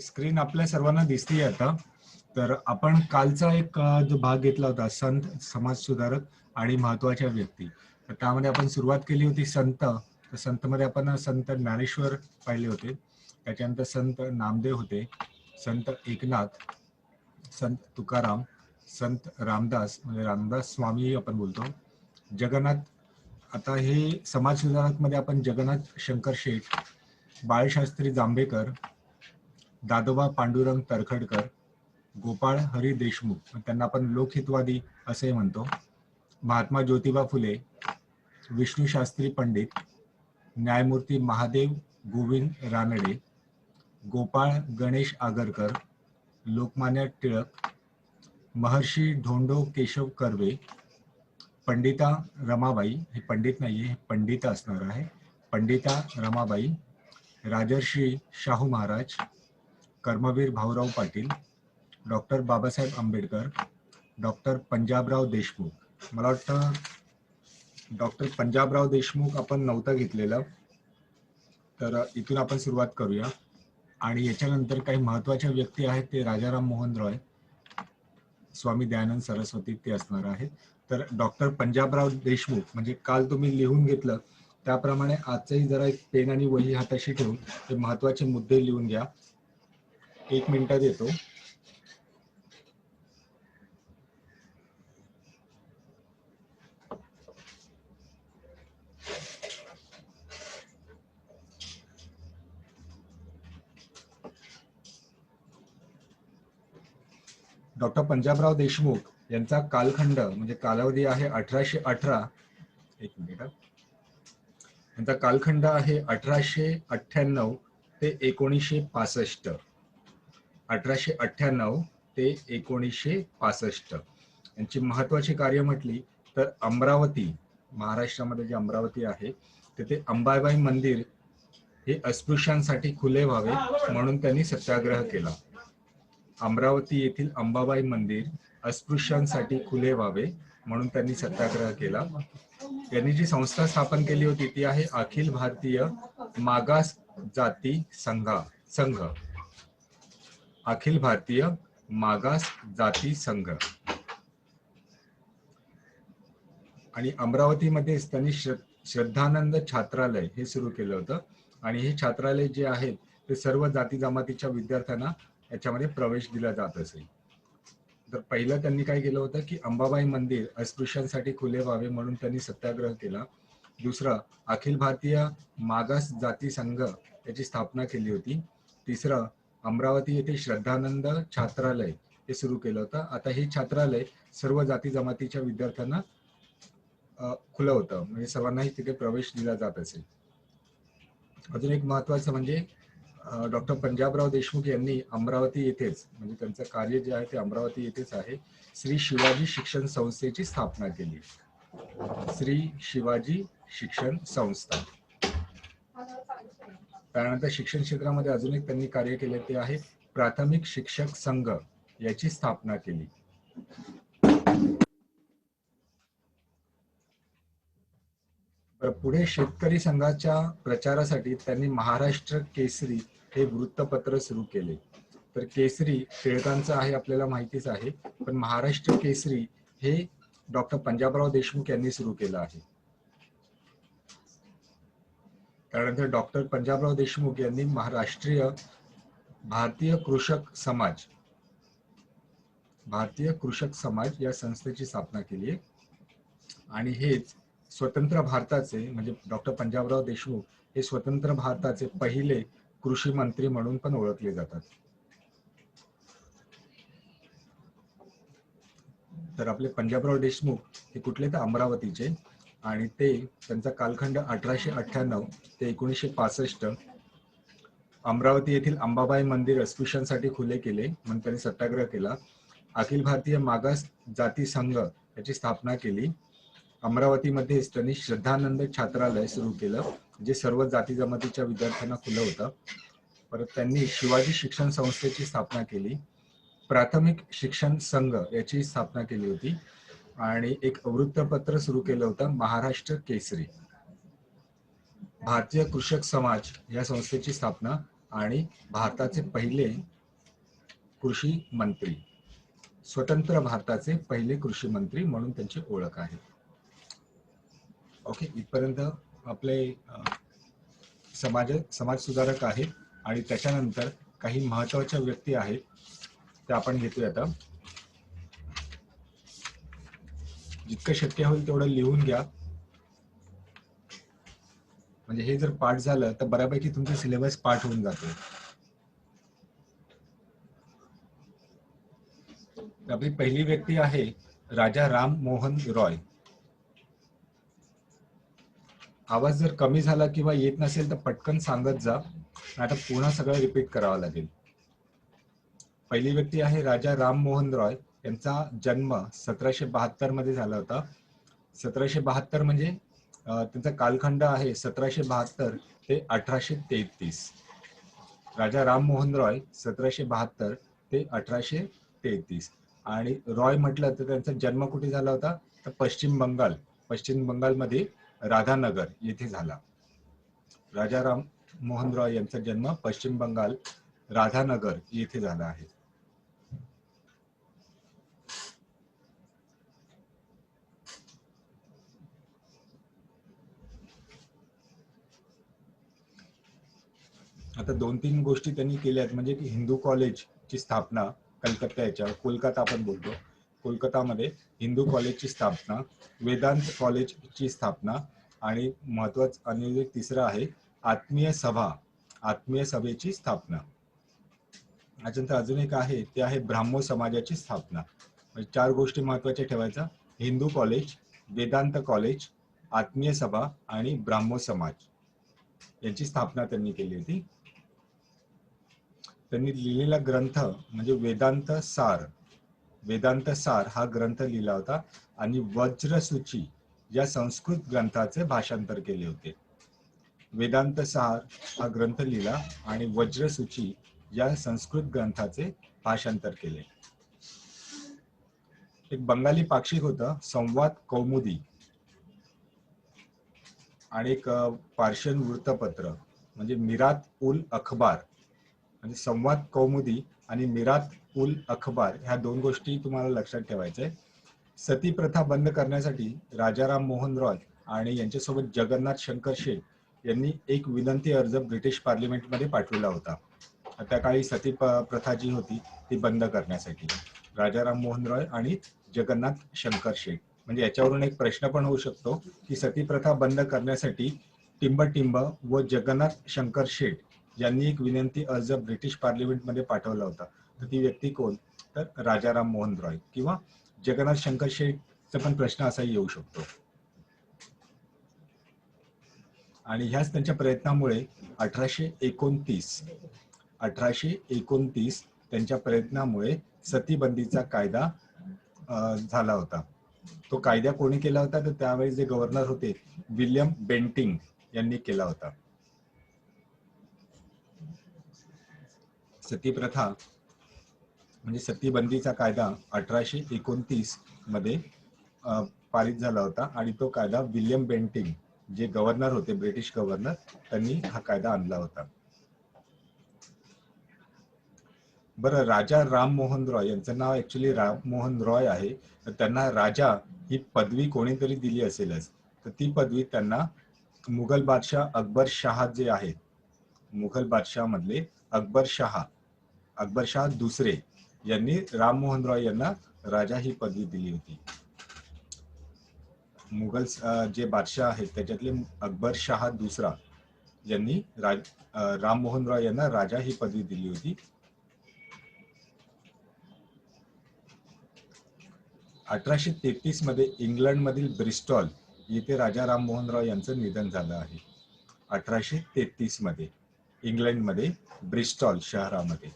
Screen आपल्या सर्वांना दिसते आता. तर आपण कालचा एक जो भाग घेतला होता संत, समाजसुधारक आणि महत्वाच्या व्यक्ती, तर त्यामध्ये आपण सुरुवात केली होती संत. तर संत मध्ये आपण संत ज्ञानेश्वर पाहिले होते, त्याच्यानंतर संत नामदेव होते, संत एकनाथ, संत तुकाराम, संत रामदास म्हणजे रामदास स्वामी आपण बोलतो, जगन्नाथ. आता हे समाजसुधारक मध्ये आपण जगन्नाथ शंकर शेठ, बाळशास्त्री जांभेकर, दादोबा पांडुरंग तरखडकर, गोपाळ हरी देशमुख, त्यांना आपण लोकहितवादी असे म्हणतो, महात्मा ज्योतिबा फुले, विष्णू शास्त्री पंडित, न्यायमूर्ती महादेव गोविंद रानडे, गोपाळ गणेश आगरकर, लोकमान्य टिळक, महर्षी धोंडो केशव कर्वे, पंडिता रमाबाई, हे पंडित नाहीये, हे पंडिता असणार आहे, पंडिता रमाबाई, राजर्षी शाहू महाराज, कर्मवीर भाऊराव पाटील, डॉक्टर बाबासाहेब आंबेडकर, डॉक्टर पंजाबराव देशमुख. मला वाटतं डॉक्टर पंजाबराव देशमुख आपण नव्हतं घेतलेलं, तर इथून आपण सुरुवात करूया. आणि याच्यानंतर काही महत्वाच्या व्यक्ती आहेत, ते राजाराम मोहन रॉय, स्वामी दयानंद सरस्वती ते असणार आहेत. तर डॉक्टर पंजाबराव देशमुख म्हणजे काल तुम्ही लिहून घेतलं त्याप्रमाणे आजही जरा एक पेन आणि वही हाताशी ठेवून ते महत्वाचे मुद्दे लिहून घ्या. 1 मिनिट देतो. डॉक्टर पंजाबराव देशमुख यांचा कालखंड म्हणजे कालावधी आहे 1818. एक मिनिट. यांचा कालखंड आहे 1898 ते 1965. 1898 ते 1965. यांची महत्वाची कार्य म्हटली तर अमरावती, महाराष्ट्रामध्ये जे अमरावती आहे तिथे अंबाबाई मंदिर हे अस्पृश्यांसाठी खुले व्हावे म्हणून त्यांनी सत्याग्रह केला. अमरावती येथील अंबाबाई मंदिर अस्पृश्यांसाठी खुले व्हावे म्हणून त्यांनी सत्याग्रह केला. त्यांनी जी संस्था स्थापन केली होती ती आहे अखिल भारतीय मागास जाती संघ. अखिल भारतीय मागास जाती संघ. आणि अमरावतीमध्ये त्यांनी श्रद्धानंद छात्रालय हे सुरू केलं होतं. आणि हे छात्रालय जे आहे ते सर्व जाती जमातीच्या विद्यार्थ्यांना याच्यामध्ये प्रवेश दिला जात असे. तर पहिलं त्यांनी काय केलं होतं की अंबाबाई मंदिर अस्पृश्यांसाठी खुले व्हावे म्हणून त्यांनी सत्याग्रह केला. दुसरं, अखिल भारतीय मागास जाती संघ याची स्थापना केली होती. तिसरं, अमरावती येथे श्रद्धानंद छात्रालय हे सुरू केलं होतं. आता हे छात्रालय सर्व जाती जमातीच्या विद्यार्थ्यांना खुलं होतं, म्हणजे सर्वांनाही तिथे प्रवेश दिला जात असेल. अजून एक महत्वाचं म्हणजे डॉक्टर पंजाबराव देशमुख यांनी अमरावती येथेच, म्हणजे त्यांचं कार्य जे आहे ते अमरावती येथेच आहे, श्री शिवाजी शिक्षण संस्थेची स्थापना केली. श्री शिवाजी शिक्षण संस्था. त्यानंतर शिक्षण क्षेत्रामध्ये अजून एक त्यांनी कार्य केले ते आहे प्राथमिक शिक्षक संघ याची स्थापना केली. पुढे शेतकरी संघाच्या प्रचारासाठी त्यांनी महाराष्ट्र केसरी हे वृत्तपत्र सुरू केले. तर केसरी टिळकांचं आहे आपल्याला माहितीच आहे, पण महाराष्ट्र केसरी हे डॉक्टर पंजाबराव देशमुख यांनी सुरू केलं आहे. त्यानंतर डॉक्टर पंजाबराव देशमुख यांनी महाराष्ट्रीय भारतीय कृषक समाज या संस्थेची स्थापना केली आहे. आणि हेच स्वतंत्र भारताचे म्हणजे डॉक्टर पंजाबराव देशमुख हे स्वतंत्र भारताचे पहिले कृषी मंत्री म्हणून पण ओळखले जातात. तर आपले पंजाबराव देशमुख हे कुठले तर अमरावतीचे, आणि ते त्यांचा कालखंड 1898 ते 1965. अमरावती येथील अंबाबाई मंदिर अस्पृश्यांसाठी खुले केले म्हणून त्यांनी सत्याग्रह केला. अखिल भारतीय मागास जाती संघ याची स्थापना केली. अमरावतीमध्ये त्यांनी श्रद्धानंद छात्रालय सुरू केलं जे सर्व जाती जमातीच्या विद्यार्थ्यांना खुलं होतं. परत त्यांनी शिवाजी शिक्षण संस्थेची स्थापना केली. प्राथमिक शिक्षण संघ याची स्थापना केली होती आणि एक वृत्तपत्र सुरू केलं होतं महाराष्ट्र केसरी. भारतीय कृषक समाज या संस्थेची स्थापना आणि भारताचे पहिले कृषी मंत्री, स्वतंत्र भारताचे पहिले कृषी मंत्री म्हणून त्यांची ओळख आहे. ओके, इथपर्यंत आपले समाज सुधारक आहेत. आणि त्याच्यानंतर काही महत्वाच्या व्यक्ती आहेत त्या आपण घेतोय आता. जितकं शक्य होईल तेवढं लिहून घ्या, म्हणजे हे जर पाठ झालं तर बऱ्यापैकी तुमचा सिलेबस पाठ होऊन जातो. आपली पहिली व्यक्ती आहे राजा राम मोहन रॉय. आवाज जर कमी झाला किंवा येत नसेल तर पटकन सांगत जा, आता पुन्हा सगळं रिपीट करावं लागेल. पहिली व्यक्ती आहे राजा राम मोहन रॉय. यांचा जन्म 1772 मध्ये झाला होता. 1772 म्हणजे त्यांचा कालखंड आहे 1772 ते 1833. राजा राम मोहन रॉय 1772 ते 1833. आणि रॉय म्हटलं तर त्यांचा जन्म कुठे झाला होता तर पश्चिम बंगालमध्ये राधानगर येथे झाला. राजा राम मोहन रॉय यांचा जन्म पश्चिम बंगाल राधानगर येथे झाला आहे. आता 2-3 गोष्टी त्यांनी केल्या आहेत, म्हणजे की हिंदू कॉलेजची स्थापना कलकत्ता कोलकाता आपण बोलतो, कोलकातामध्ये हिंदू कॉलेजची स्थापना, वेदांत कॉलेजची स्थापना, आणि महत्वाचं आणि तिसरं आहे आत्मीय सभेची स्थापना. त्याच्यानंतर अजून एक आहे ते आहे ब्राह्मो समाजाची स्थापना. म्हणजे 4 गोष्टी महत्वाच्या ठेवायच्या: हिंदू कॉलेज, वेदांत कॉलेज, आत्मीय सभा आणि ब्राह्मो समाज यांची स्थापना त्यांनी केली होती. त्यांनी लिहिलेला ग्रंथ म्हणजे वेदांत सार हा ग्रंथ लिहिला होता. आणि वज्रसूची या संस्कृत ग्रंथाचे भाषांतर केले होते. वेदांत सार हा ग्रंथ लिहिला आणि वज्रसूची या संस्कृत ग्रंथाचे भाषांतर केले. एक बंगाली पाक्षिक होतं संवाद कौमुदी, आणि एक पार्शियन वृत्तपत्र म्हणजे मिरात उल अखबार. म्हणजे संवाद कौमुदी आणि मिरात उल अखबार ह्या 2 गोष्टी तुम्हाला लक्षात ठेवायच्या आहे. सती प्रथा बंद करण्यासाठी राजाराम मोहन रॉय आणि यांच्यासोबत जगन्नाथ शंकर शेठ यांनी एक विनंती अर्ज ब्रिटिश पार्लिमेंटमध्ये पाठवला होता. त्या काळी सती प्रथा जी होती ती बंद करण्यासाठी राजाराम मोहन रॉय आणि जगन्नाथ शंकर शेठ. म्हणजे याच्यावरून एक प्रश्न पण होऊ शकतो की सती प्रथा बंद करण्यासाठी टिंब व जगन्नाथ शंकर शेठ यांनी एक विनंती अर्ज ब्रिटिश पार्लिमेंटमध्ये पाठवला होता. तर ती व्यक्ती कोण तर राजाराम मोहन रॉय किंवा जगन्नाथ शंकर शेठचा पण प्रश्न असाही येऊ शकतो. आणि ह्याच त्यांच्या प्रयत्नामुळे 1829 त्यांच्या प्रयत्नामुळे सतीबंदीचा कायदा झाला होता. तो कायदा कोणी केला होता तर त्यावेळी जे गव्हर्नर होते विल्यम बेंटिंग यांनी केला होता. सती प्रथा म्हणजे सतीबंदीचा कायदा 1829 मध्ये पारित झाला होता आणि तो कायदा विल्यम बेंटिंग जे गव्हर्नर होते, ब्रिटिश गव्हर्नर, त्यांनी हा कायदा आणला होता. बरं, राजा राम मोहन रॉय यांचं नाव ऍक्च्युली राम मोहन रॉय आहे. तर त्यांना राजा ही पदवी कोणीतरी दिली असेलच. तर ती पदवी त्यांना मुघल बादशाह अकबर शाह जे आहेत, मुघल बादशाह मधले अकबर शाह दुसरे यांनी राम मोहन रॉय यांना राजा ही पदवी दिली होती. मुघल जे बादशाह आहेत त्याच्यातले अकबर शाह दुसरा यांनी राम मोहन रॉय यांना राजा ही पदवी दिली होती. 1833 मध्ये इंग्लंड मधील ब्रिस्टॉल येथे राजा राम मोहन रॉय यांचं निधन झालं आहे. 1833 मध्ये इंग्लंड मध्ये ब्रिस्टॉल शहरामध्ये.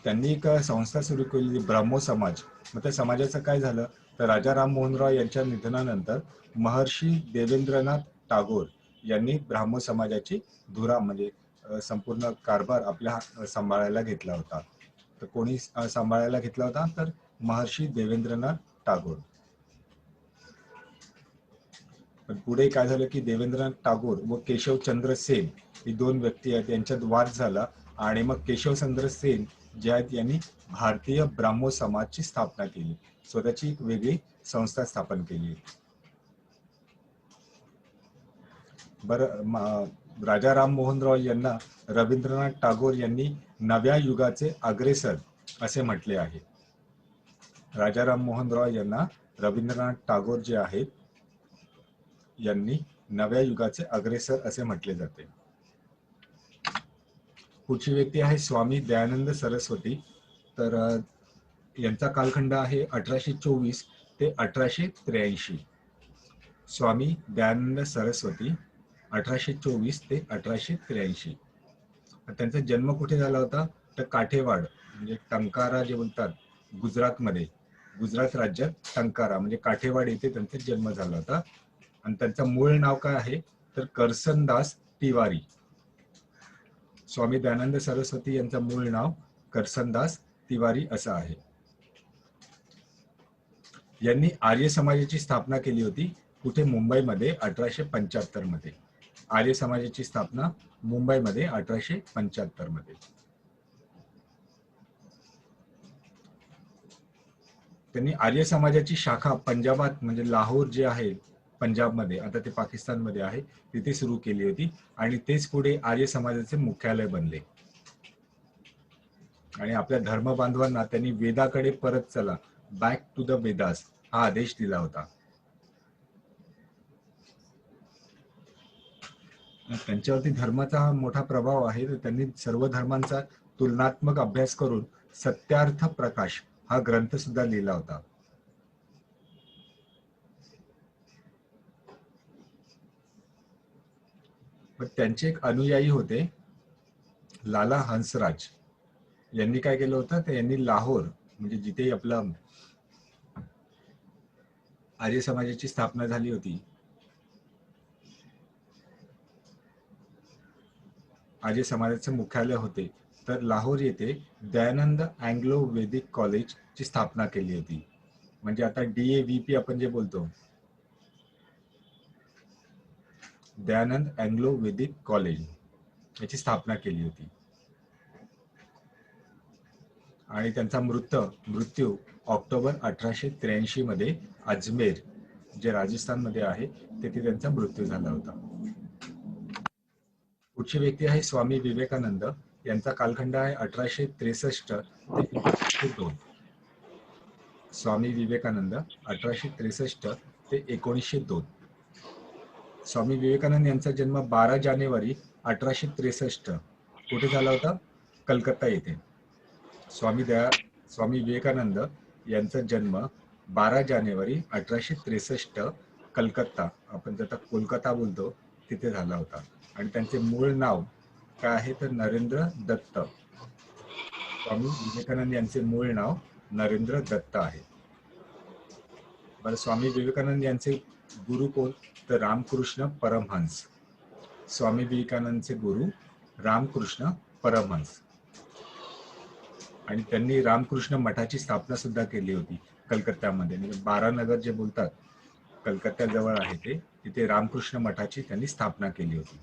त्यांनी एक संस्था सुरू केली ब्राह्मो समाज. मग त्या समाजाचं काय झालं तर राजा राम मोहन रॉय यांच्या निधनानंतर महर्षी देवेंद्रनाथ टागोर यांनी ब्राह्मो समाजाची धुरा म्हणजे संपूर्ण कारभार आपल्या सांभाळायला घेतला होता. तर कोणी सांभाळायला घेतला होता तर महर्षी देवेंद्रनाथ टागोर. पण पुढे काय झालं की देवेंद्रनाथ टागोर व केशवचंद्र सेन ही दोन व्यक्ती आहेत, यांच्यात वाद झाला आणि मग केशवचंद्र सेन जे आहेत यांनी भारतीय ब्राह्मो समाजची स्थापना केली, स्वतःची एक वेगळी संस्था स्थापन केली. राजा राममोहन रॉय यांना रवींद्रनाथ टागोर यांनी नव्या युगाचे अग्रेसर असे म्हटले आहे. राजा राममोहन रॉय यांना रवींद्रनाथ टागोर जे आहेत यांनी नव्या युगाचे अग्रेसर असे म्हटले जाते. पुढची व्यक्ती आहे स्वामी दयानंद सरस्वती. तर यांचा कालखंड आहे 1824 ते 1883. स्वामी दयानंद सरस्वती 1824 ते 1883. त्यांचा जन्म कुठे झाला होता तर काठेवाड म्हणजे टंकारा जे बोलतात गुजरातमध्ये, गुजरात राज्यात टंकारा म्हणजे काठेवाड येथे त्यांचा जन्म झाला होता. आणि त्यांचं मूळ नाव काय आहे तर करसनदास तिवारी. स्वामी दयानंद सरस्वती यांचं मूळ नाव करसनदास तिवारी असं आहे. यांनी आर्य समाजाची स्थापना केली होती कुठे मुंबईमध्ये 1875 मध्ये. आर्य समाजाची स्थापना मुंबईमध्ये 1875 मध्ये. त्यांनी आर्य समाजाची शाखा पंजाबात म्हणजे लाहोर जे आहे पंजाबमध्ये, आता ते पाकिस्तानमध्ये आहे, तिथे सुरू केली होती आणि तेच पुढे आर्य समाजाचे मुख्यालय बनले. आणि आपल्या धर्म बांधवांना त्यांनी वेदाकडे परत चला, बॅक टू द वेदास हा आदेश दिला होता. त्यांच्यावरती धर्माचा हा मोठा प्रभाव आहे. तर त्यांनी सर्व धर्मांचा तुलनात्मक अभ्यास करून सत्यार्थ प्रकाश हा ग्रंथ सुद्धा लिहिला होता. पण त्यांचे एक अनुयायी होते लाला हंसराज. यांनी काय केलं होतं तर यांनी लाहोर म्हणजे जिथे आपलं आर्य समाजाची स्थापना झाली होती, आर्य समाजाचे मुख्यालय होते, तर लाहोर येथे दयानंद अँग्लो वेदिक कॉलेज ची स्थापना केली होती. म्हणजे आता DAVP आपण जे बोलतो, दयानंद अँग्लो वेदिक कॉलेज याची स्थापना केली होती. आणि त्यांचा मृत्यू ऑक्टोबर 1883 मध्ये अजमेर जे राजस्थानमध्ये आहे तेथे त्यांचा मृत्यू झाला होता. पुढची व्यक्ती आहे स्वामी विवेकानंद. यांचा कालखंड आहे 1863 ते 1902. स्वामी विवेकानंद 1863 ते 1902. स्वामी विवेकानंद यांचा जन्म 12 जानेवारी 1863 कुठे झाला होता कलकत्ता येथे. स्वामी विवेकानंद यांचा जन्म 12 जानेवारी 1863 कलकत्ता, आपण ज्याला कोलकाता बोलतो, तिथे झाला होता. आणि त्यांचे मूळ नाव काय आहे तर नरेंद्र दत्त. स्वामी विवेकानंद यांचे मूळ नाव नरेंद्र दत्त आहे. बरं, स्वामी विवेकानंद यांचे गुरु कोण तर रामकृष्ण परमहंस. स्वामी विवेकानंदचे गुरु रामकृष्ण परमहंस. आणि त्यांनी रामकृष्ण मठाची स्थापना सुद्धा केली होती कलकत्त्यामध्ये. म्हणजे बारानगर जे बोलतात कलकत्त्याजवळ आहे ते, तिथे रामकृष्ण मठाची त्यांनी स्थापना केली होती.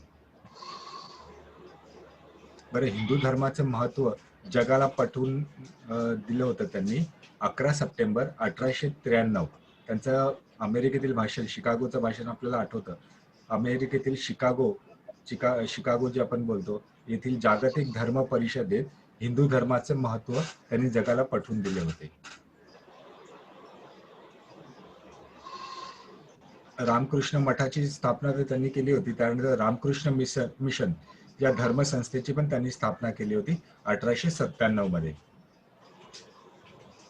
बरं, हिंदू धर्माचं महत्व जगाला पटवून दिलं होतं त्यांनी 11 सप्टेंबर 1893. त्यांचं अमेरिकेतील भाषण, शिकागोचं भाषण आपल्याला आठवतं. अमेरिकेतील शिकागो जे आपण बोलतो येथील जागतिक धर्म परिषदेत हिंदू धर्माचे महत्व त्यांनी जगाला पटवून दिले होते. रामकृष्ण मठाची स्थापना तर त्यांनी केली होती, त्यानंतर रामकृष्ण मिशन या धर्मसंस्थेची पण त्यांनी स्थापना केली होती 1897 मध्ये.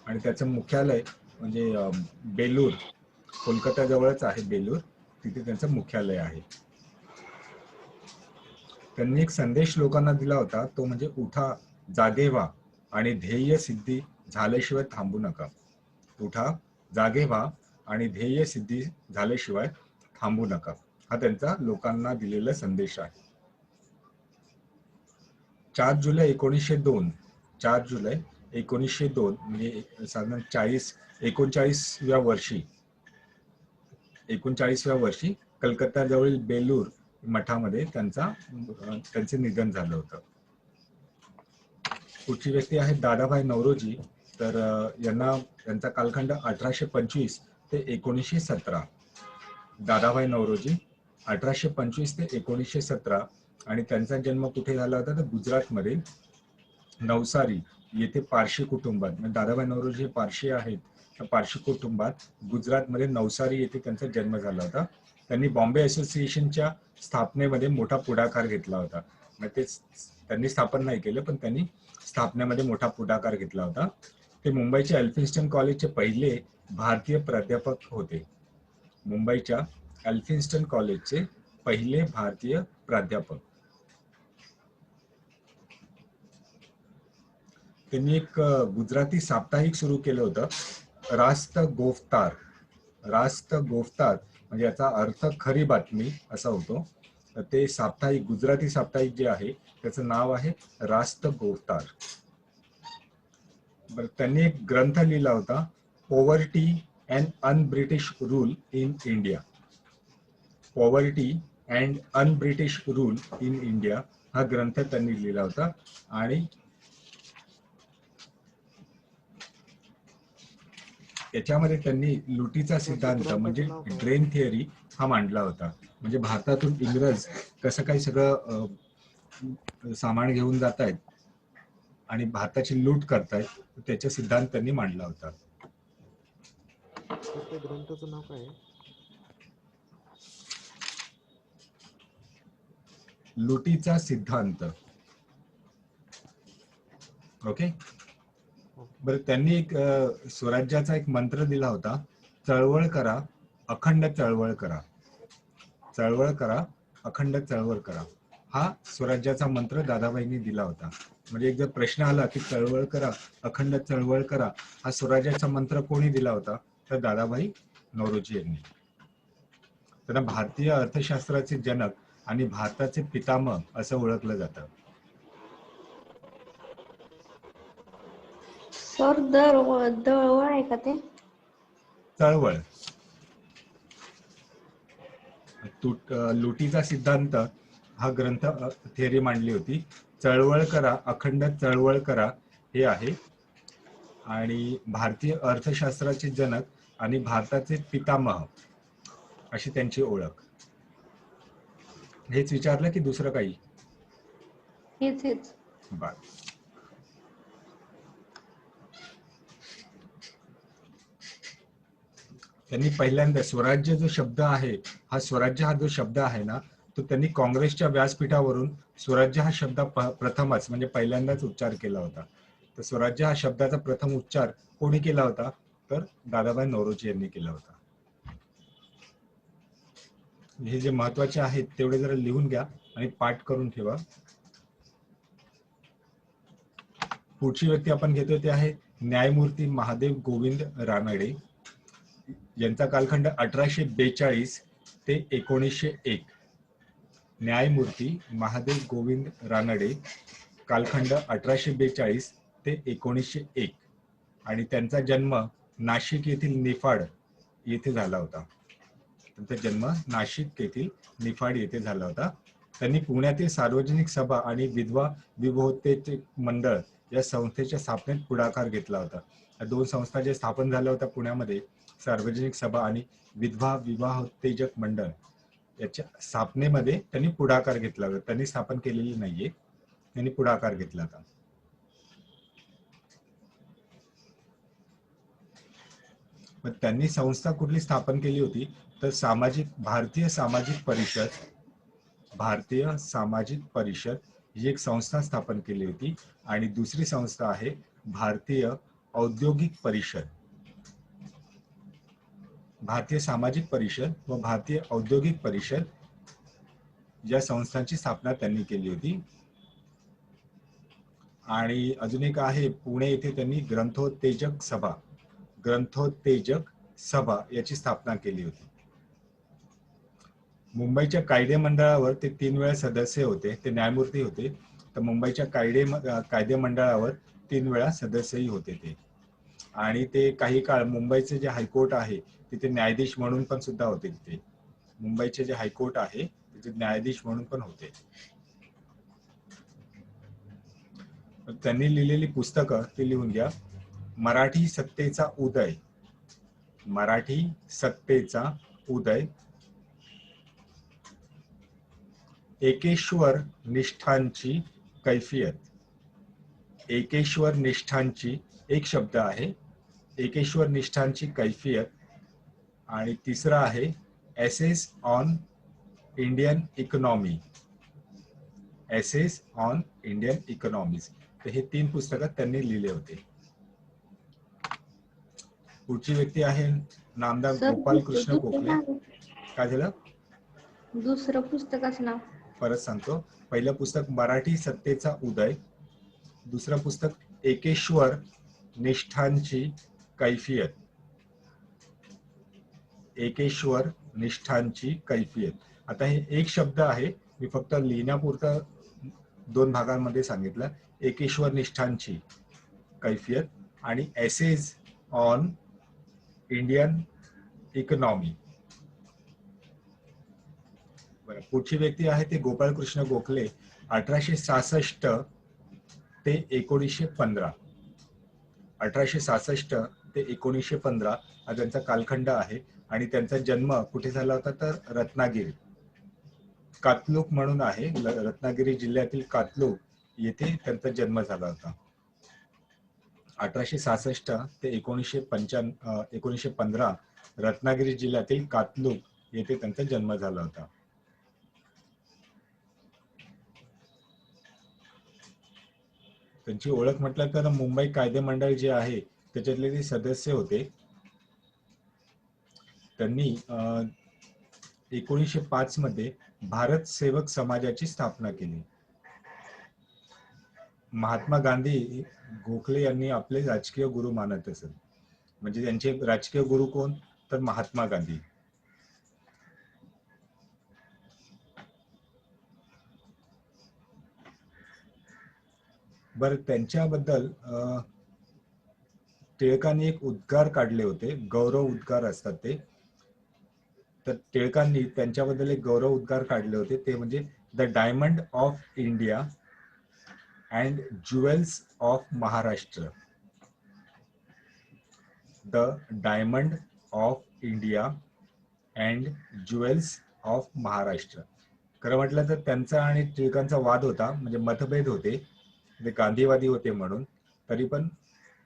आणि त्याचं मुख्यालय म्हणजे बेलूर, कोलकाता जवळच आहे बेलूर, तिथे त्यांचं मुख्यालय आहे. त्यांनी एक संदेश लोकांना दिला होता, तो म्हणजे उठा, जागे व्हा आणि ध्येय सिद्धी झाल्याशिवाय थांबू नका. उठा, जागे व्हा आणि ध्येय सिद्धी झाल्याशिवाय थांबू नका, हा त्यांचा लोकांना दिलेला संदेश आहे. 4 जुलै 1902 म्हणजे साधारण 39व्या वर्षी कलकत्ता जवळील बेलूर मठामध्ये त्यांचे निधन झालं होतं. पुढची व्यक्ती आहे दादाभाई नौरोजी. तर यांचा कालखंड 1825 ते 1917. दादाभाई नौरोजी 1825 ते 1917 आणि त्यांचा जन्म कुठे झाला होता तर गुजरातमध्ये नवसारी येथे पारशी कुटुंबात. म्हणजे दादाभाई नौरोजी हे पारशी आहेत. तर पारशी कुटुंबात गुजरातमध्ये नवसारी येथे त्यांचा जन्म झाला होता. त्यांनी बॉम्बे असोसिएशनच्या स्थापनेमध्ये मोठा पुढाकार घेतला होता. म्हणजे ते त्यांनी स्थापन नाही केलं, पण त्यांनी स्थापनेमध्ये मोठा पुढाकार घेतला होता. ते मुंबईच्या एल्फिन्स्टन कॉलेजचे पहिले भारतीय प्राध्यापक होते. मुंबईच्या एल्फिन्स्टन कॉलेजचे पहिले भारतीय प्राध्यापक. त्यांनी एक गुजराती साप्ताहिक सुरू केलं होतं, रास्त गोफ्तार. रास्त गोफ्तार म्हणजे याचा अर्थ खरी बातमी असा होतो. तर ते साप्ताहिक, गुजराती साप्ताहिक जे आहे त्याचं नाव आहे रास्त गोफ्तार. बरं, त्यांनी एक ग्रंथ लिहिला होता, poverty and un-British rule in India. Poverty and un-British rule in India हा ग्रंथ त्यांनी लिहिला होता. आणि याच्यामध्ये त्यांनी लुटीचा सिद्धांत म्हणजे ड्रेन थिअरी हा मांडला होता. म्हणजे भारतातून इंग्रज कसं काही सगळं सामान घेऊन जात आहेत आणि भारताची लूट करतायत, त्याचा सिद्धांत त्यांनी मांडला होता. ग्रंथाचं नाव काय? लुटीचा सिद्धांत. ओके. बरं, त्यांनी एक स्वराज्याचा एक मंत्र दिला होता, चळवळ करा, अखंड चळवळ करा. चळवळ करा, अखंड चळवळ करा. हा स्वराज्याचा मंत्र दादाबाईंनी दिला होता. म्हणजे एक जर प्रश्न आला की चळवळ करा, अखंड चळवळ करा, हा स्वराज्याचा मंत्र कोणी दिला होता तर दादाभाई नौरोजी यांनी. त्यांना भारतीय अर्थशास्त्राचे जनक आणि भारताचे पितामह असं ओळखलं जातं. सर दळवळ आहे का ते? चळवळ. लुटीचा सिद्धांत हा ग्रंथ थिअरी मांडली होती. चळवळ करा, अखंड चळवळ करा हे आहे. आणि भारतीय अर्थशास्त्राचे जनक आणि भारताचे पितामह अशी त्यांची ओळख. हेच विचारलं की दुसरं काही? हेच. बर. त्यांनी पहिल्यांदा स्वराज्य जो शब्द आहे, स्वराज्य हा जो शब्द आहे ना, तो त्यांनी काँग्रेसच्या व्यासपीठावरून स्वराज्य हा शब्द प्रथमच म्हणजे पहिल्यांदाच उच्चार केला होता. तर स्वराज्य हा शब्दाचा प्रथम उच्चार कोणी केला होता तर दादाभाई नौरोजी यांनी केला होता. हे जे महत्वाचे आहेत तेवढे जरा लिहून घ्या आणि पाठ करून ठेवा. पुढची व्यक्ती आपण घेतो ते आहे न्यायमूर्ती महादेव गोविंद रानडे. यांचा कालखंड 1842 ते 1901. न्यायमूर्ती महादेव गोविंद रानडे, कालखंड 1842 ते 1901. आणि त्यांचा जन्म नाशिक येथील निफाड येथे झाला होता. त्यांचा जन्म नाशिक येथील निफाड येथे झाला होता. त्यांनी पुण्यातील सार्वजनिक सभा आणि विधवा विवाहोत्तेजक मंडळ या संस्थेच्या स्थापनेत पुढाकार घेतला होता. या दोन संस्था ज्या स्थापन झाल्या होत्या पुण्यामध्ये, सार्वजनिक सभा आणि विधवा विवाहोत्तेजक मंडळ, याच्या स्थापनेमध्ये त्यांनी पुढाकार घेतला होता. त्यांनी स्थापन केलेली नाहीये, त्यांनी पुढाकार घेतला होता. मग त्यांनी संस्था कुठली स्थापन केली होती तर भारतीय सामाजिक परिषद. भारतीय सामाजिक परिषद ही एक संस्था स्थापन केली होती. आणि दुसरी संस्था आहे भारतीय औद्योगिक परिषद. भारतीय सामाजिक परिषद व भारतीय औद्योगिक परिषद या संस्थांची स्थापना त्यांनी केली होती. आणि अजून एक आहे पुणे येथे त्यांनी ग्रंथोत्तेजक सभा याची स्थापना केली होती. मुंबईच्या कायदे मंडळावर ते 3 वेळा सदस्य होते. ते न्यायमूर्ती होते. तर मुंबईच्या कायदे मंडळावर 3 वेळा सदस्यही होते ते. आणि ते काही काळ मुंबईचे जे हायकोर्ट आहे तिथे न्यायाधीश म्हणून पण सुद्धा होते तिथे. मुंबईचे जे हायकोर्ट आहे त्याचे न्यायाधीश म्हणून पण होते. त्यांनी लिहिलेली पुस्तकं ती लिहून घ्या. मराठी सत्तेचा उदय, मराठी सत्तेचा उदय, एकेश्वर निष्ठांची कैफियत, एकेश्वर निष्ठांची एक शब्द आहे, एकेश्वर निष्ठांची कैफियत, आणि तिसरा आहे essays on Indian economy, essays on Indian economies. तर हे 3 पुस्तकं त्यांनी लिहिले होते. पुढची व्यक्ती आहे नामदार सर गोपालकृष्ण दुसरं गोखले. नाव, काय झालं? दुसरं पुस्तकाचं नाव. परत सांगतो. पहिलं पुस्तक मराठी सत्तेचा उदय, दुसरं पुस्तक एकेश्वर निष्ठांची कैफियत, एकेश्वर निष्ठांची कैफियत. आता हे एक शब्द आहे, मी फक्त लिहिण्यापुरतं 2 भागांमध्ये सांगितलं. एकेश्वर निष्ठांची कैफियत आणि एसेज ऑन इंडियन इकॉनॉमी. पुढची व्यक्ती आहे ते गोपाळकृष्ण गोखले. 1866 ते 1915, 1866 ते 1915 हा त्यांचा कालखंड आहे. आणि त्यांचा जन्म कुठे झाला होता तर रत्नागिरी, कातलूक म्हणून आहे, रत्नागिरी जिल्ह्यातील कातलूक येथे त्यांचा जन्म झाला होता. 1866 ते 1915 रत्नागिरी जिल्ह्यातील कातलूक येथे त्यांचा जन्म झाला होता. त्यांची ओळख म्हटलं तर मुंबई कायदे मंडळ जे आहे त्याच्यातले ते सदस्य होते. त्यांनी 1905 मध्ये भारत सेवक समाजाची स्थापना केली. महात्मा गांधी गोखले यांनी आपले राजकीय गुरु मानत असत. म्हणजे त्यांचे राजकीय गुरु कोण तर महात्मा गांधी. बरं, त्यांच्याबद्दल टिळकांनी एक उद्गार काढले होते, गौरव उद्गार असतात ते. तर टिळकांनी त्यांच्याबद्दल एक गौरव उद्गार काढले होते, ते म्हणजे the diamond of India and jewels of Maharashtra, the diamond of India and jewels of Maharashtra. खरं म्हटलं तर त्यांचा आणि टिळकांचा वाद होता, म्हणजे मतभेद होते, ते गांधीवादी होते म्हणून. तरी पण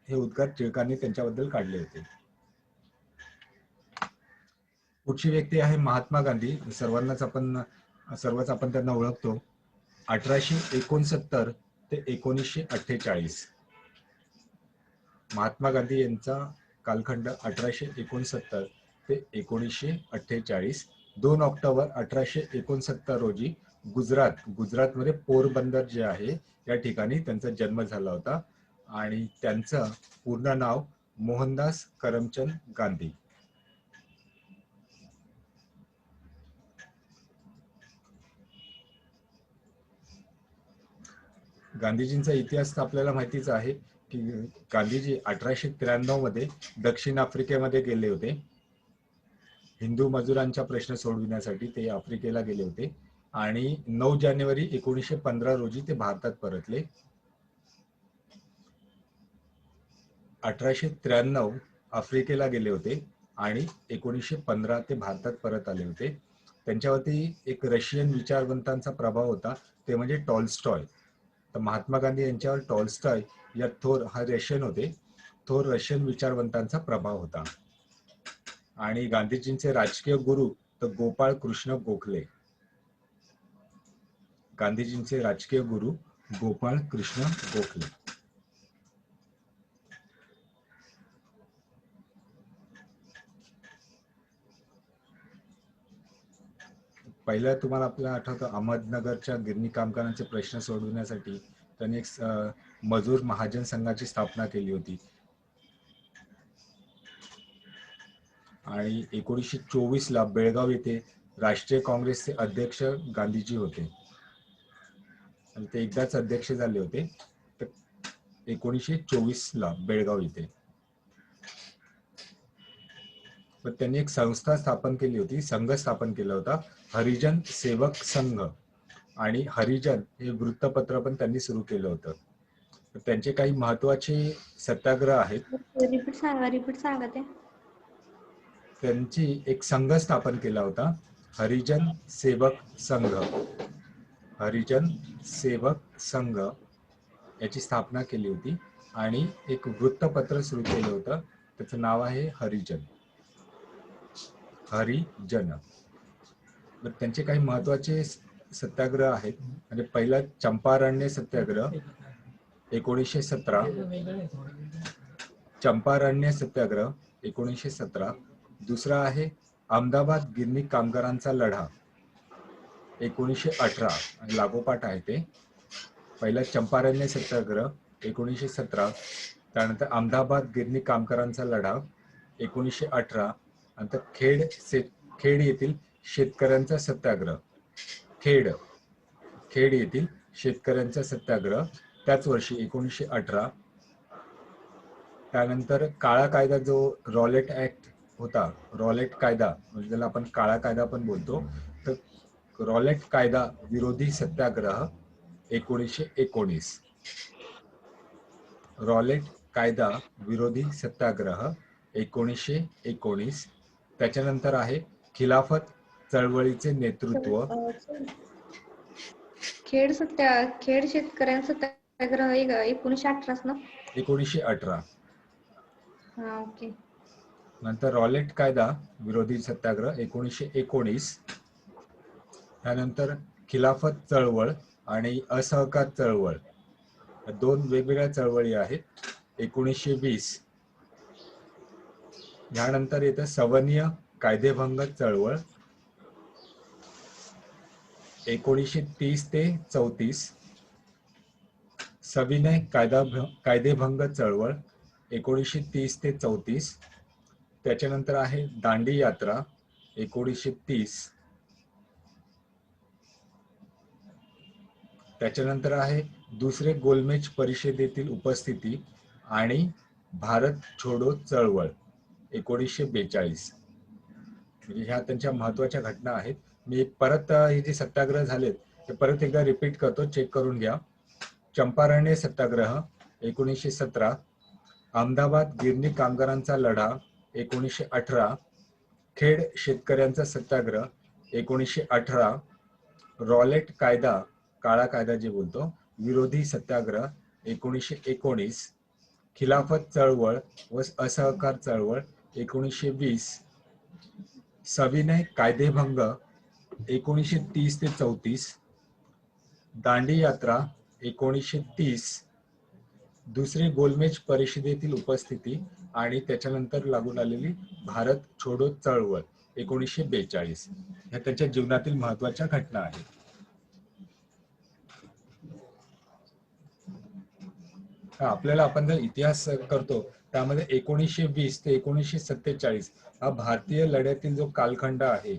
हे उद्गार टिळकांनी त्यांच्याबद्दल काढले होते. पुढची व्यक्ती आहे महात्मा गांधी. सर्वच आपण त्यांना ओळखतो. 1869 ते 1948 महात्मा गांधी यांचा कालखंड 1869 ते 1948. 2 ऑक्टोबर 1869 रोजी गुजरातमध्ये पोरबंदर जे आहे या ठिकाणी त्यांचा जन्म झाला होता. आणि त्यांचं पूर्ण नाव मोहनदास करमचंद गांधी. गांधीजींचा इतिहास आपल्याला माहितीच आहे की गांधीजी 1893 मध्ये दक्षिण आफ्रिकेमध्ये गेले होते. हिंदू मजुरांचा प्रश्न सोडविण्यासाठी ते आफ्रिकेला गेले होते. आणि 9 जानेवारी 1915 रोजी ते भारतात परतले. 1893 आफ्रिकेला गेले होते आणि 1915 ते भारतात परत आले होते. त्यांच्यावरती एक रशियन विचारवंतांचा प्रभाव होता, ते म्हणजे टॉल्स्टॉय. तर महात्मा गांधी यांच्यावर टॉल्स्टॉय या हा रशियन होते, थोर रशियन विचारवंतांचा प्रभाव होता. आणि गांधीजींचे राजकीय गुरु तर गोपाळ कृष्ण गोखले. गांधीजींचे राजकीय गुरु गोपाळ कृष्ण गोखले. पहिला तुम्हाला आपल्याला आठवतं, अहमदनगरच्या गिरणी कामगारांचे प्रश्न सोडवण्यासाठी त्यांनी एक मजूर महाजन संघाची स्थापना केली होती. आणि 1924 ला बेळगाव येथे राष्ट्रीय काँग्रेसचे अध्यक्ष गांधीजी होते. आणि ते एकदाच अध्यक्ष झाले होते, तर 1924 ला बेळगाव येथे. पण त्यांनी एक संस्था स्थापन केली होती, संघ स्थापन केला होता, हरिजन सेवक संघ. आणि हरिजन हे वृत्तपत्र पण त्यांनी सुरू केलं होतं. तर त्यांचे काही महत्वाचे सत्याग्रह आहेत. रिपीट सांगा ते. त्यांची एक संघ स्थापन केला होता, हरिजन सेवक संघ. हरिजन सेवक संघ याची स्थापना केली होती आणि एक वृत्तपत्र सुरू केलं होतं, त्याचं नाव आहे हरिजन. हरिजन. त्यांचे काही महत्वाचे सत्याग्रह आहेत. म्हणजे पहिला चंपारण्य सत्याग्रह 1917. चंपारण्य सत्याग्रह 1917. दुसरा आहे अहमदाबाद गिरणी कामगारांचा लढा 1918. लागोपाठ आहे ते. पहिला चंपारण्य सत्याग्रह 1917, त्यानंतर अहमदाबाद गिरणी कामगारांचा लढा 1918, नंतर खेड येथील शेतकऱ्यांचा सत्याग्रह. खेड येथील शेतकऱ्यांचा सत्याग्रह त्याच वर्षी 1918. त्यानंतर काळा कायदा जो रॉलेट ऍक्ट होता, रॉलेट कायदा म्हणजे त्याला आपण काळा कायदा पण बोलतो, तर रॉलेट कायदा विरोधी सत्याग्रह 1919. रॉलेट कायदा विरोधी सत्याग्रह 1919. त्याच्यानंतर आहे खिलाफत चळवळीचे नेतृत्व. खेड शेतकऱ्यांचा सत्याग्रह 1918 ना. 1918. हा, ओके. नंतर रॉलेट कायदा विरोधी सत्याग्रह 1919. त्यानंतर खिलाफत चळवळ आणि असहकार चळवळ, दोन वेगवेगळ्या चळवळी आहेत, 1920. यानंतर येतं सवनीय कायदेभंग चळवळ 1930 ते 34. सविनय कायदेभंग चळवळ 1930 ते 34. त्याच्यानंतर आहे दांडी यात्रा 1930. त्याच्यानंतर आहे दुसरे गोलमेज परिषदेतील उपस्थिती आणि भारत छोडो चळवळ 1942. म्हणजे ह्या त्यांच्या महत्वाच्या घटना आहेत. मी परत हे जे सत्याग्रह झालेत ते परत एकदा रिपीट करतो, चेक करून घ्या. चंपारण्य सत्याग्रह 1917, अहमदाबाद गिरणी कामगारांचा लढा 1918, खेड शेतकऱ्यांचा सत्याग्रह 1918, रॉलेट कायदा काळा कायदा जे बोलतो विरोधी सत्याग्रह 1919, खिलाफत चळवळ व असहकार चळवळ 1920, सविनय कायदेभंग 1930 ते 34, दांडी यात्रा 1930, दुसरी गोलमेज परिषदेतील उपस्थिती आणि त्याच्यानंतर लागून आलेली भारत छोडो चळवळ 1942. ह्या त्यांच्या जीवनातील महत्वाच्या घटना आहेत. आपल्याला आपण जर इतिहास करतो त्यामध्ये 1920 ते 1947 हा भारतीय लढ्यातील जो कालखंड आहे,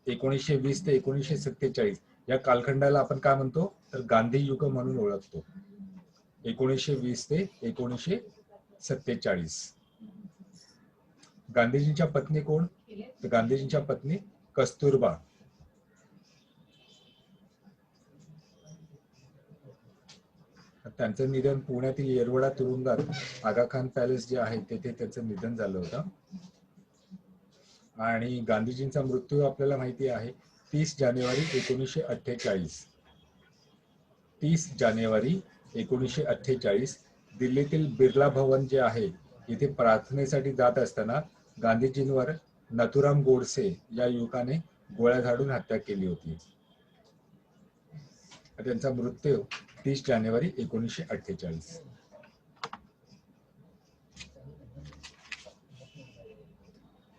1920 ते 1947 या कालखंडाला आपण काय म्हणतो तर गांधी युग म्हणून ओळखतो. 1920 ते 1947. गांधीजींच्या पत्नी कोण तर गांधीजींच्या पत्नी कस्तुरबा. त्यांचं निधन पुण्यातील येरवडा तुरुंगात आगा खान पॅलेस जे आहे तेथे त्यांचं निधन झालं होतं. आणि गांधीजींचा मृत्यू आपल्याला माहिती आहे 30 जानेवारी 1948. 30 जानेवारी 1948 दिल्लीतील बिर्ला भवन जे आहे इथे प्रार्थनेसाठी जात असताना गांधीजींवर नथुराम गोडसे या युवकाने गोळ्या झाडून हत्या केली होती. त्यांचा मृत्यू 30 जानेवारी 1948.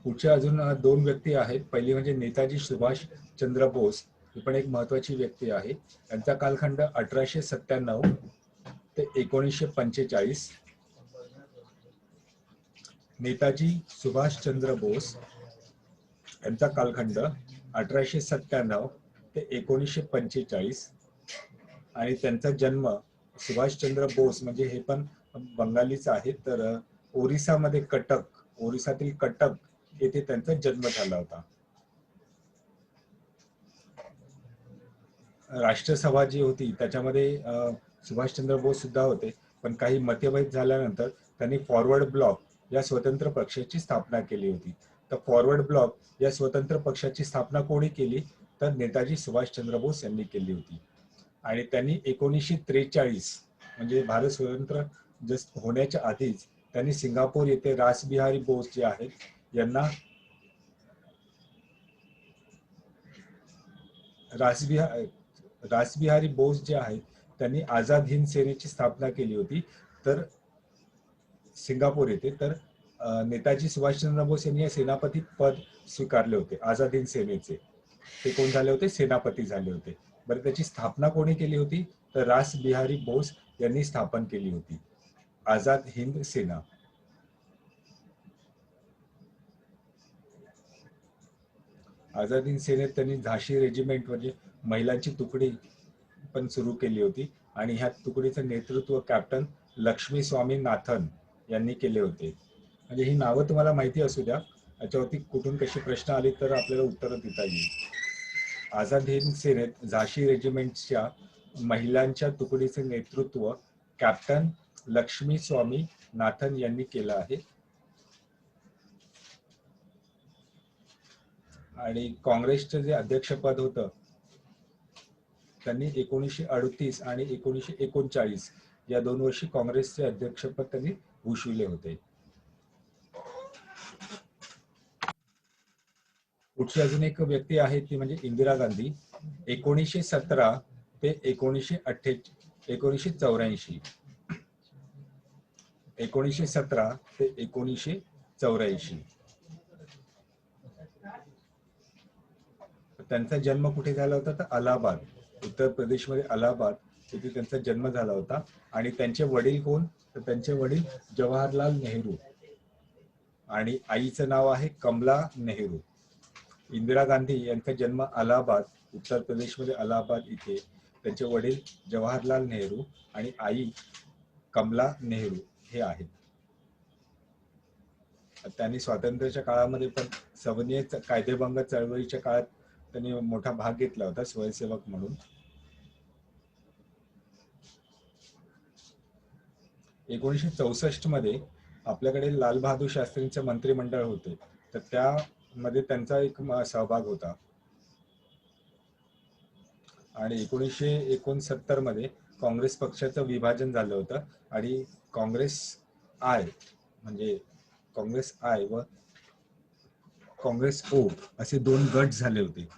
पुढचे अजून दोन व्यक्ती आहेत. पहिली म्हणजे नेताजी सुभाष चंद्र बोस, ही पण एक महत्वाची व्यक्ती आहे. त्यांचा कालखंड 1897 ते 1945. नेताजी सुभाष चंद्र बोस यांचा कालखंड 1897 ते 1945. आणि त्यांचा जन्म सुभाषचंद्र बोस म्हणजे हे पण बंगालीच आहेत, तर ओरिसातील कटक येथे त्यांचा जन्म झाला होता. राष्ट्रसभा जी होती त्याच्यामध्ये सुभाषचंद्र बोस सुद्धा होते, पण काही मतभेद झाल्यानंतर त्यांनी फॉरवर्ड ब्लॉक या स्वतंत्र पक्षाची स्थापना केली होती. तर फॉरवर्ड ब्लॉक या स्वतंत्र पक्षाची स्थापना कोणी केली, तर नेताजी सुभाषचंद्र बोस यांनी केली होती. आणि त्यांनी 1943 म्हणजे भारत स्वतंत्र होण्याच्या आधीच त्यांनी सिंगापूर येथे रासबिहारी बोस जे आहेत यांना रासबिहारी बोस जे आहेत त्यांनी आझाद हिंद सेनेची स्थापना केली होती तर सिंगापूर येथे. तर नेताजी सुभाषचंद्र बोस यांनी सेनापती पद स्वीकारले होते आझाद हिंद सेनेचे. ते कोण झाले होते, सेनापती झाले होते. बरं, त्याची स्थापना कोणी केली होती, तर रासबिहारी बोस यांनी स्थापन केली होती आझाद हिंद सेना. आझाद हिंद सेनेत त्यांनी झाशी रेजिमेंट म्हणजे महिलांची तुकडी पण सुरू केली होती आणि ह्या तुकडीचं नेतृत्व कॅप्टन लक्ष्मी स्वामीनाथन यांनी केले होते. म्हणजे ही नावं तुम्हाला माहिती असू द्या, याच्यावरती कुठून कशी प्रश्न आले तर आपल्याला उत्तरं देता येईल. आझाद हिंद सेनेत झाशी रेजिमेंटच्या महिलांच्या तुकडीचे नेतृत्व कॅप्टन लक्ष्मी स्वामीनाथन यांनी केलं आहे. आणि काँग्रेसचं जे अध्यक्षपद होतं त्यांनी 1938 आणि 1939 या 2 वर्षी काँग्रेसचे अध्यक्षपद त्यांनी भूषविले होते. पुढची अजून एक व्यक्ती आहे ती म्हणजे इंदिरा गांधी. 1917 ते 1984 1917 ते 1984. त्यांचा जन्म कुठे झाला होता, तर अलाहाबाद, उत्तर प्रदेशमध्ये अलाहाबाद येथे त्यांचा जन्म झाला होता. आणि त्यांचे वडील कोण, तर त्यांचे वडील जवाहरलाल नेहरू आणि आईचं नाव आहे कमला नेहरू. इंदिरा गांधी यांचा जन्म अलाहाबाद, उत्तर प्रदेशमध्ये अलाहाबाद इथे. त्यांचे वडील जवाहरलाल नेहरू आणि आई कमला नेहरू हे आहेत. त्यांनी स्वातंत्र्याच्या काळामध्ये पण सवनीय कायदेभंग चळवळीच्या काळात त्यांनी मोठा भाग घेतला होता स्वयंसेवक म्हणून. 1964 मध्ये आपल्याकडे लाल बहादूर शास्त्रींचे मंत्रिमंडळ होते, तर त्यामध्ये त्यांचा एक सहभाग होता. आणि 1969 मध्ये काँग्रेस पक्षाचं विभाजन झालं होतं आणि काँग्रेस आय म्हणजे काँग्रेस आय व काँग्रेस ओ असे 2 गट झाले होते.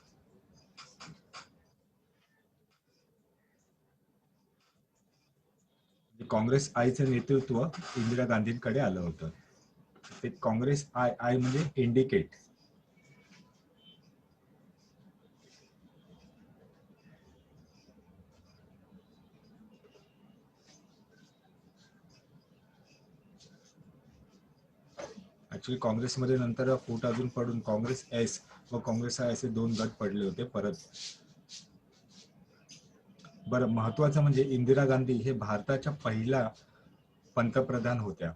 काँग्रेस आयचं नेतृत्व इंदिरा गांधींकडे आलं होतं. ते काँग्रेस आय म्हणजे इंडिकेट. ऍक्च्युली काँग्रेसमध्ये नंतर फूट अजून पडून काँग्रेस एस व काँग्रेस आय असे 2 गट पडले होते परत. बरं, महत्वाचं म्हणजे इंदिरा गांधी हे भारताच्या पहिल्या पंतप्रधान होत्या.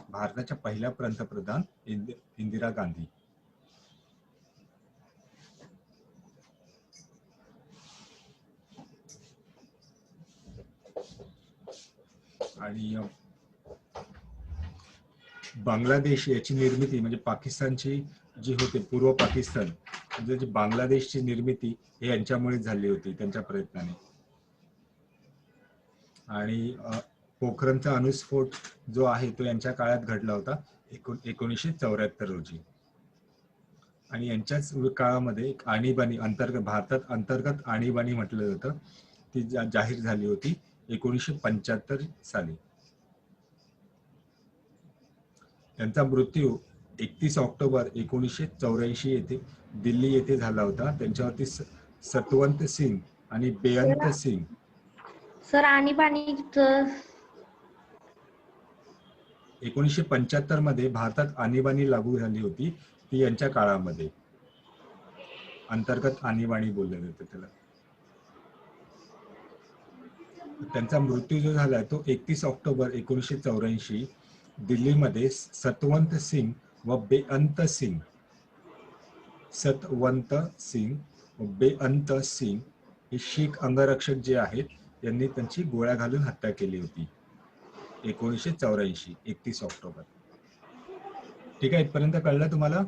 भारताच्या पहिल्या पंतप्रधान इंदिरा गांधी. आणि बांगलादेश याची निर्मिती म्हणजे पाकिस्तानची जी होती पूर्व पाकिस्तान म्हणजे जी बांगलादेशची निर्मिती हे यांच्यामुळे झाली होती त्यांच्या प्रयत्नाने. आणि पोखरणचा अणुस्फोट जो आहे तो यांच्या काळात घडला होता 1974 रोजी. आणि यांच्याच काळामध्ये एक आणीबाणी भारतात अंतर्गत आणीबाणी म्हटलं जातं ती जाहीर झाली होती 1975 साली. त्यांचा मृत्यू 31 ऑक्टोबर 1984 येथे दिल्ली येथे झाला होता. त्यांच्यावरती सतवंत सिंग आणि बेअंत सिंग. सर आणीबाणी 1975 मध्ये भारतात आणीबाणी लागू झाली होती, ती यांच्या काळामध्ये अंतर्गत आणीबाणी बोलले जाते त्याला. त्यांचा मृत्यू जो झाला तो 31 ऑक्टोबर 1984 दिल्लीमध्ये सतवंत सिंग व बेअंत सिंग, सतवंत सिंग व बेअंत सिंग हे शीख अंगरक्षक जे आहेत यांनी त्यांची गोळ्या घालून हत्या केली होती 1984, 31 ऑक्टोबर. ठीक आहे, इथपर्यंत कळलं तुम्हाला?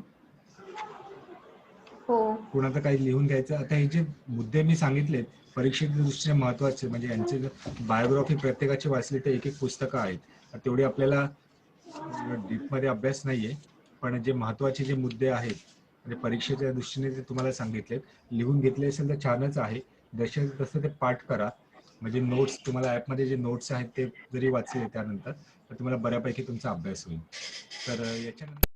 हो. कुणाचं काही लिहून घ्यायचं? आता हे जे मुद्दे मी सांगितलेत परीक्षेच्या दृष्टीने महत्वाचे, म्हणजे यांचे बायोग्राफी प्रत्येकाची वाचली तर एक एक पुस्तकं आहेत, तेवढी आपल्याला डीपमध्ये अभ्यास नाहीये, पण जे महत्वाचे जे मुद्दे आहेत म्हणजे परीक्षेच्या दृष्टीने ते तुम्हाला सांगितलेत, लिहून घेतले असेल तर छानच आहे. जसे तसं ते पाठ करा, म्हणजे नोट्स तुम्हाला ऍपमध्ये जे नोट्स आहेत ते जरी वाचले त्यानंतर तर तुम्हाला बऱ्यापैकी तुमचा अभ्यास होईल. तर याच्यानंतर